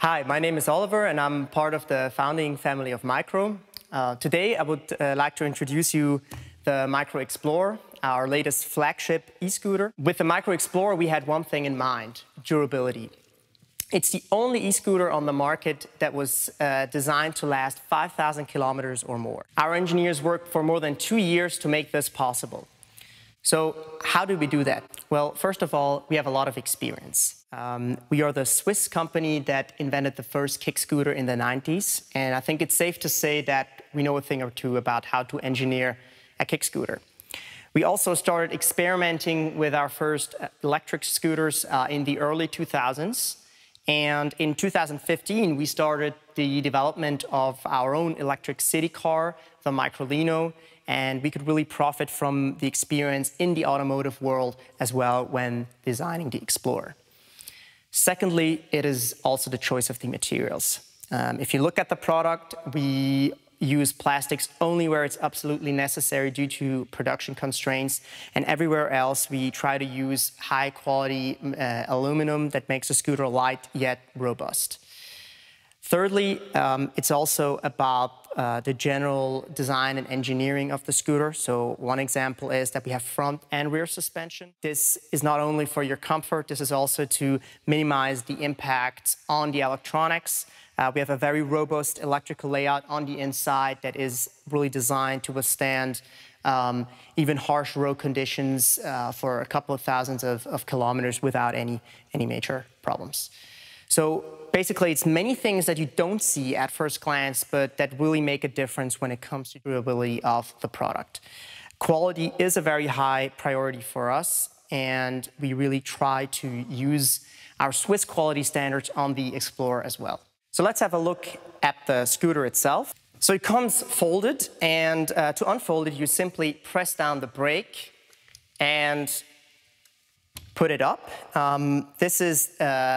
Hi, my name is Oliver and I'm part of the founding family of Micro. Today I would like to introduce you the Micro Explorer, our latest flagship e-scooter. With the Micro Explorer we had one thing in mind: durability. It's the only e-scooter on the market that was designed to last 5,000 kilometers or more. Our engineers worked for more than 2 years to make this possible. So how do we do that? Well, first of all, we have a lot of experience. We are the Swiss company that invented the first kick scooter in the 90s, and I think it's safe to say that we know a thing or two about how to engineer a kick scooter. We also started experimenting with our first electric scooters in the early 2000s, and in 2015 we started the development of our own electric city car, the Microlino, and we could really profit from the experience in the automotive world as well when designing the Explorer. Secondly, it is also the choice of the materials. If you look at the product, we use plastics only where it's absolutely necessary due to production constraints, and everywhere else we try to use high-quality aluminum that makes the scooter light yet robust. Thirdly, it's also about the general design and engineering of the scooter. So one example is that we have front and rear suspension. This is not only for your comfort, this is also to minimize the impact on the electronics. We have a very robust electrical layout on the inside that is really designed to withstand even harsh road conditions for a couple of thousands of kilometers without any major problems. So basically, it's many things that you don't see at first glance, but that really make a difference when it comes to durability of the product. Quality is a very high priority for us, and we really try to use our Swiss quality standards on the Explorer as well. So let's have a look at the scooter itself. So it comes folded, and to unfold it, you simply press down the brake and put it up. This is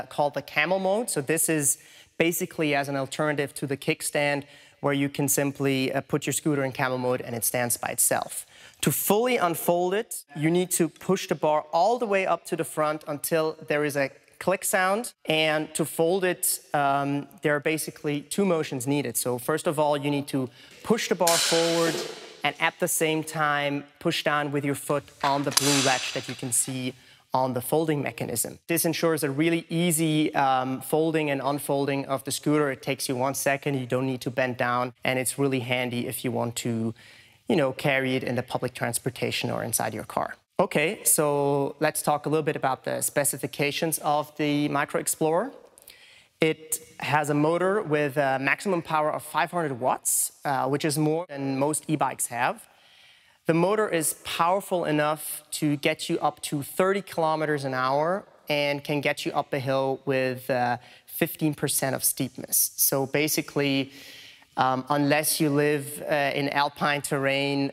called the camel mode. So this is basically as an alternative to the kickstand, where you can simply put your scooter in camel mode and it stands by itself. To fully unfold it, you need to push the bar all the way up to the front until there is a click sound. And to fold it, there are basically two motions needed. So first of all, you need to push the bar forward and at the same time push down with your foot on the blue latch that you can see on the folding mechanism. This ensures a really easy folding and unfolding of the scooter. It takes you 1 second, you don't need to bend down, and it's really handy if you want to, carry it in the public transportation or inside your car. Okay, so let's talk a little bit about the specifications of the Micro Explorer. It has a motor with a maximum power of 500 watts, which is more than most e-bikes have. The motor is powerful enough to get you up to 30 kilometers an hour and can get you up a hill with 15% of steepness. So basically, unless you live in alpine terrain,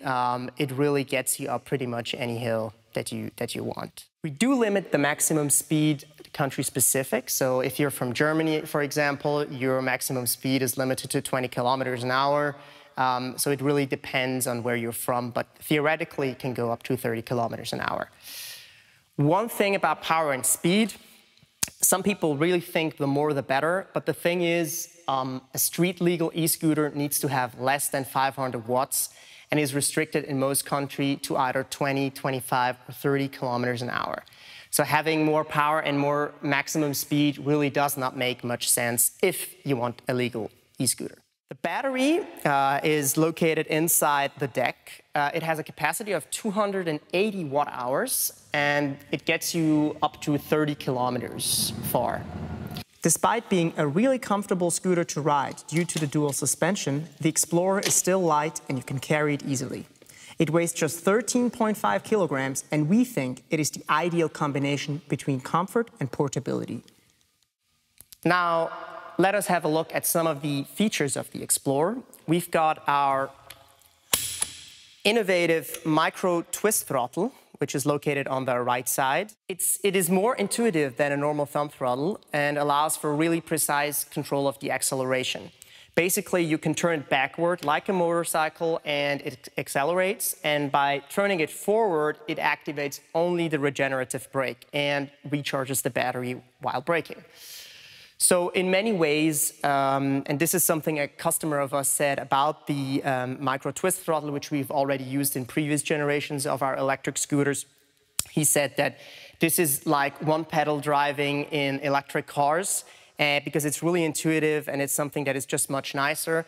it really gets you up pretty much any hill that you want. We do limit the maximum speed country specific. So if you're from Germany, for example, your maximum speed is limited to 20 kilometers an hour. So it really depends on where you're from, but theoretically it can go up to 30 kilometers an hour. One thing about power and speed, some people really think the more the better, but the thing is a street legal e-scooter needs to have less than 500 watts and is restricted in most countries to either 20, 25, or 30 kilometers an hour. So having more power and more maximum speed really does not make much sense if you want a legal e-scooter. The battery is located inside the deck. It has a capacity of 280 watt-hours, and it gets you up to 30 kilometers far. Despite being a really comfortable scooter to ride due to the dual suspension, the Explorer is still light and you can carry it easily. It weighs just 13.5 kilograms, and we think it is the ideal combination between comfort and portability. Now, let us have a look at some of the features of the Explorer. We've got our innovative micro twist throttle, which is located on the right side. It is more intuitive than a normal thumb throttle and allows for really precise control of the acceleration. Basically, you can turn it backward like a motorcycle and it accelerates, and by turning it forward, it activates only the regenerative brake and recharges the battery while braking. So in many ways, and this is something a customer of us said about the micro twist throttle, which we've already used in previous generations of our electric scooters. He said that this is like one pedal driving in electric cars because it's really intuitive and it's something that is just much nicer.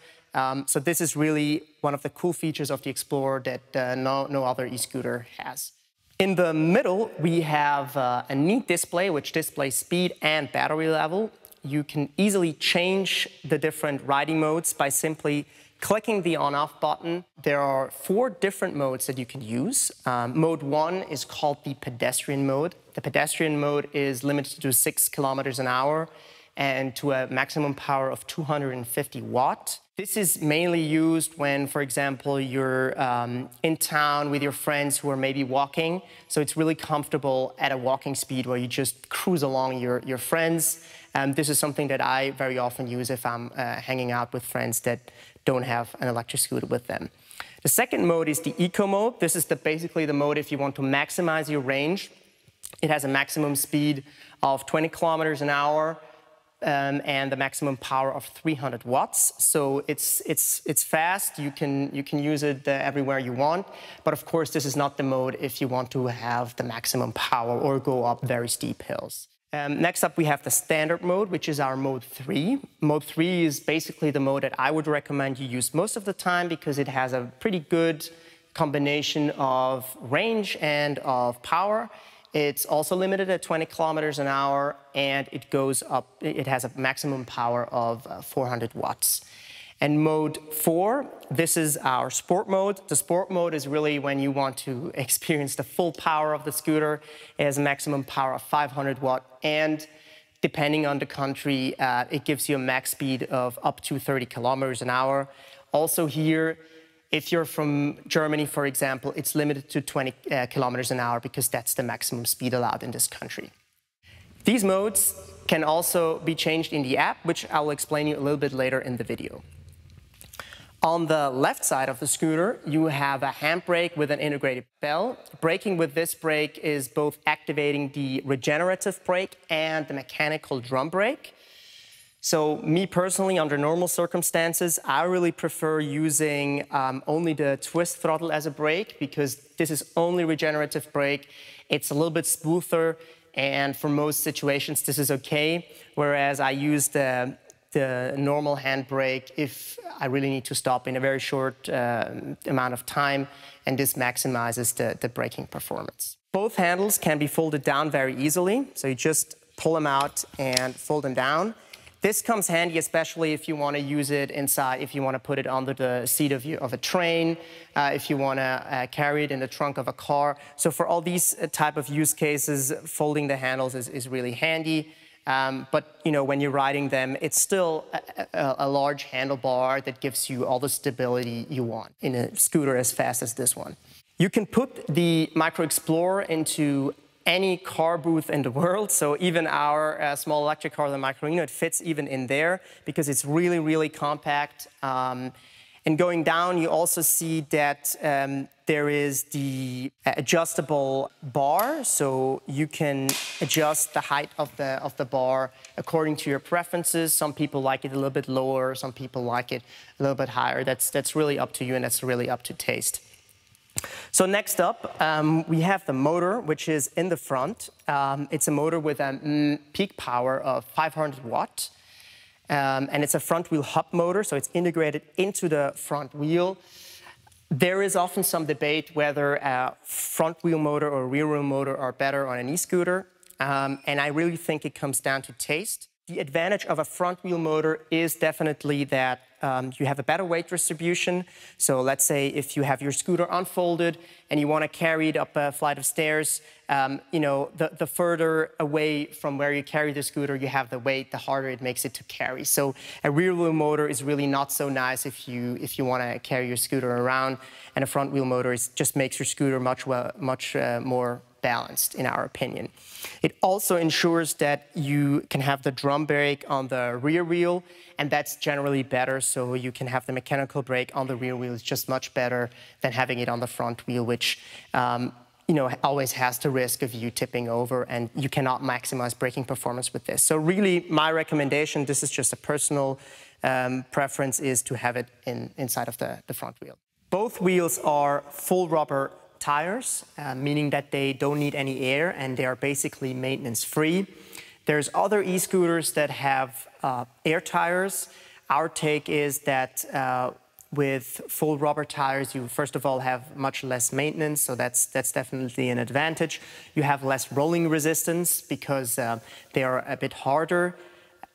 So this is really one of the cool features of the Explorer that no other e-scooter has. In the middle, we have a neat display which displays speed and battery level. You can easily change the different riding modes by simply clicking the on-off button. There are 4 different modes that you can use. Mode 1 is called the pedestrian mode. The pedestrian mode is limited to 6 kilometers an hour and to a maximum power of 250 watt. This is mainly used when, for example, you're in town with your friends who are maybe walking. So it's really comfortable at a walking speed where you just cruise along your friends. This is something that I very often use if I'm hanging out with friends that don't have an electric scooter with them. The second mode is the eco mode. This is basically the mode if you want to maximize your range. It has a maximum speed of 20 kilometers an hour. And the maximum power of 300 watts. So it's fast. You can use it everywhere you want. But of course, this is not the mode if you want to have the maximum power or go up very steep hills. Next up, we have the standard mode, which is our mode 3. Mode 3 is basically the mode that I would recommend you use most of the time because it has a pretty good combination of range and of power. It's also limited at 20 kilometers an hour, and it goes up. It has a maximum power of 400 watts. And mode 4, this is our sport mode. The sport mode is really when you want to experience the full power of the scooter. It has a maximum power of 500 watt, and depending on the country, it gives you a max speed of up to 30 kilometers an hour. Also here, if you're from Germany, for example, it's limited to 20 kilometers an hour because that's the maximum speed allowed in this country. These modes can also be changed in the app, which I will explain you a little bit later in the video. On the left side of the scooter, you have a handbrake with an integrated bell. Braking with this brake is both activating the regenerative brake and the mechanical drum brake. So me personally, under normal circumstances, I really prefer using only the twist throttle as a brake because this is only regenerative brake. It's a little bit smoother, and for most situations, this is okay. Whereas I use the normal handbrake if I really need to stop in a very short amount of time, and this maximizes the braking performance. Both handles can be folded down very easily, so you just pull them out and fold them down. This comes handy, especially if you want to use it inside, if you want to put it under the seat of a train, if you want to carry it in the trunk of a car. So for all these type of use cases, folding the handles is really handy. But you know, when you're riding them, it's still a large handlebar that gives you all the stability you want in a scooter as fast as this one. You can put the Micro Explorer into any car booth in the world, so even our small electric car, the Micro, it fits even in there because it's really, really compact. And going down, you also see that there is the adjustable bar, so you can adjust the height of the bar according to your preferences. Some people like it a little bit lower, some people like it a little bit higher. That's really up to you, and that's really up to taste. So next up, we have the motor, which is in the front. It's a motor with a peak power of 500 watt. And it's a front wheel hub motor, so it's integrated into the front wheel. There is often some debate whether a front wheel motor or rear wheel motor are better on an e-scooter. And I really think it comes down to taste. The advantage of a front wheel motor is definitely that you have a better weight distribution. So let's say if you have your scooter unfolded and you want to carry it up a flight of stairs, you know, the further away from where you carry the scooter you have the weight, the harder it makes it to carry. So a rear wheel motor is really not so nice if you want to carry your scooter around, and a front wheel motor just makes your scooter much more balanced, in our opinion. It also ensures that you can have the drum brake on the rear wheel, and that's generally better, so you can have the mechanical brake on the rear wheel. It's just much better than having it on the front wheel, which always has the risk of you tipping over, and you cannot maximize braking performance with this. So really, my recommendation, this is just a personal preference, is to have it inside of the front wheel. Both wheels are full rubber tires, meaning that they don't need any air and they are basically maintenance-free. There's other e-scooters that have air tires. Our take is that with full rubber tires, you first of all have much less maintenance, so that's definitely an advantage. You have less rolling resistance because they are a bit harder.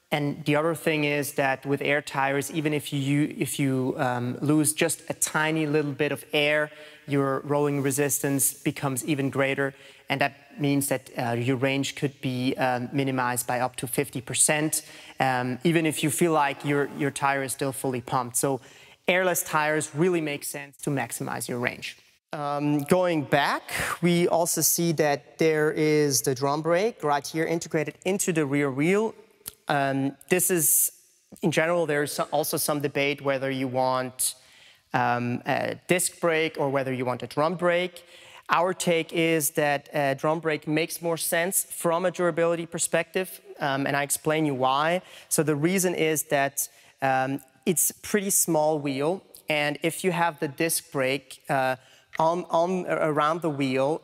And the other thing is that with air tires, even if you lose just a tiny little bit of air, your rolling resistance becomes even greater, and that means that your range could be minimized by up to 50%, even if you feel like your tire is still fully pumped. So airless tires really make sense to maximize your range. Going back, we also see that there is the drum brake right here integrated into the rear wheel. This is, in general, there's also some debate whether you want a disc brake or whether you want a drum brake. Our take is that a drum brake makes more sense from a durability perspective, and I explain you why. So the reason is that it's a pretty small wheel, and if you have the disc brake around the wheel,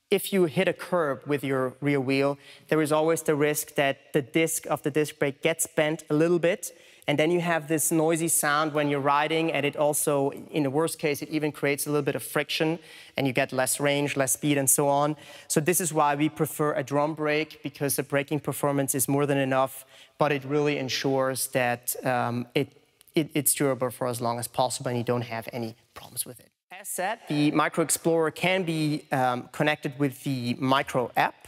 if you hit a curb with your rear wheel, there is always the risk that the disc of the disc brake gets bent a little bit, and then you have this noisy sound when you're riding, and it also, in the worst case, it even creates a little bit of friction, and you get less range, less speed, and so on. So this is why we prefer a drum brake, because the braking performance is more than enough, but it really ensures that it's durable for as long as possible, and you don't have any problems with it. As said, the Micro Explorer can be connected with the Micro app.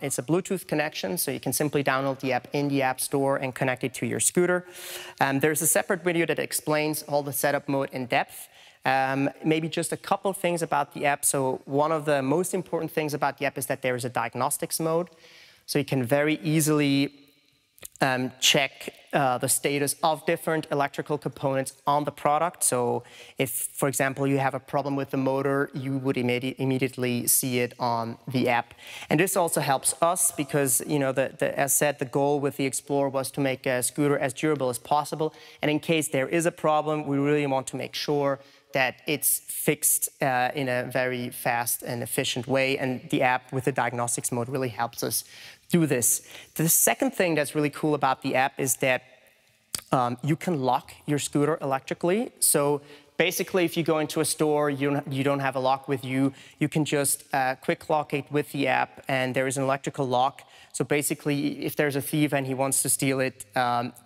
It's a Bluetooth connection, so you can simply download the app in the App Store and connect it to your scooter. There's a separate video that explains all the setup mode in depth. Maybe just a couple things about the app. So one of the most important things about the app is that there is a diagnostics mode. So you can very easily check the status of different electrical components on the product. So if, for example, you have a problem with the motor, you would immediately see it on the app. And this also helps us because, as said, the goal with the Explorer was to make a scooter as durable as possible. And in case there is a problem, we really want to make sure that it's fixed in a very fast and efficient way. And the app with the diagnostics mode really helps us do this. The second thing that's really cool about the app is that you can lock your scooter electrically. So basically, if you go into a store, you don't have a lock with you, you can just quick lock it with the app, and there is an electrical lock. So basically, if there's a thief and he wants to steal it,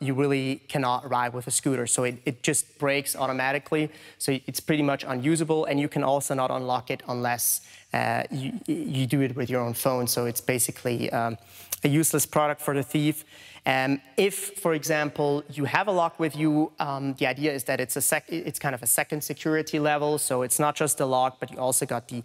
you really cannot ride with a scooter. So it just breaks automatically. So it's pretty much unusable, and you can also not unlock it unless you do it with your own phone. So it's basically a useless product for the thief. If, for example, you have a lock with you, the idea is that it's kind of a second security level. So it's not just the lock, but you also got the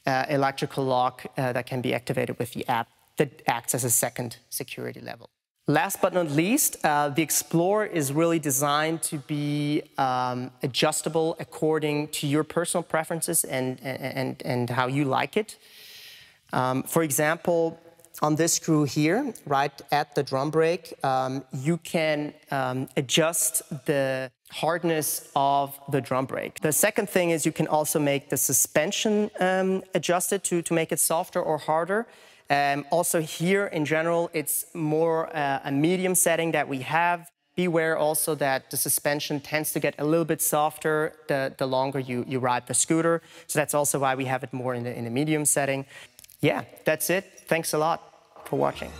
electrical lock that can be activated with the app that acts as a second security level. Last but not least, the Explorer is really designed to be adjustable according to your personal preferences and how you like it. For example, on this screw here, right at the drum brake, you can adjust the hardness of the drum brake. The second thing is you can also make the suspension adjusted to make it softer or harder. Also here, in general, it's more a medium setting that we have. Beware also that the suspension tends to get a little bit softer the longer you ride the scooter. So that's also why we have it more in the medium setting. Yeah, that's it. Thanks a lot for watching.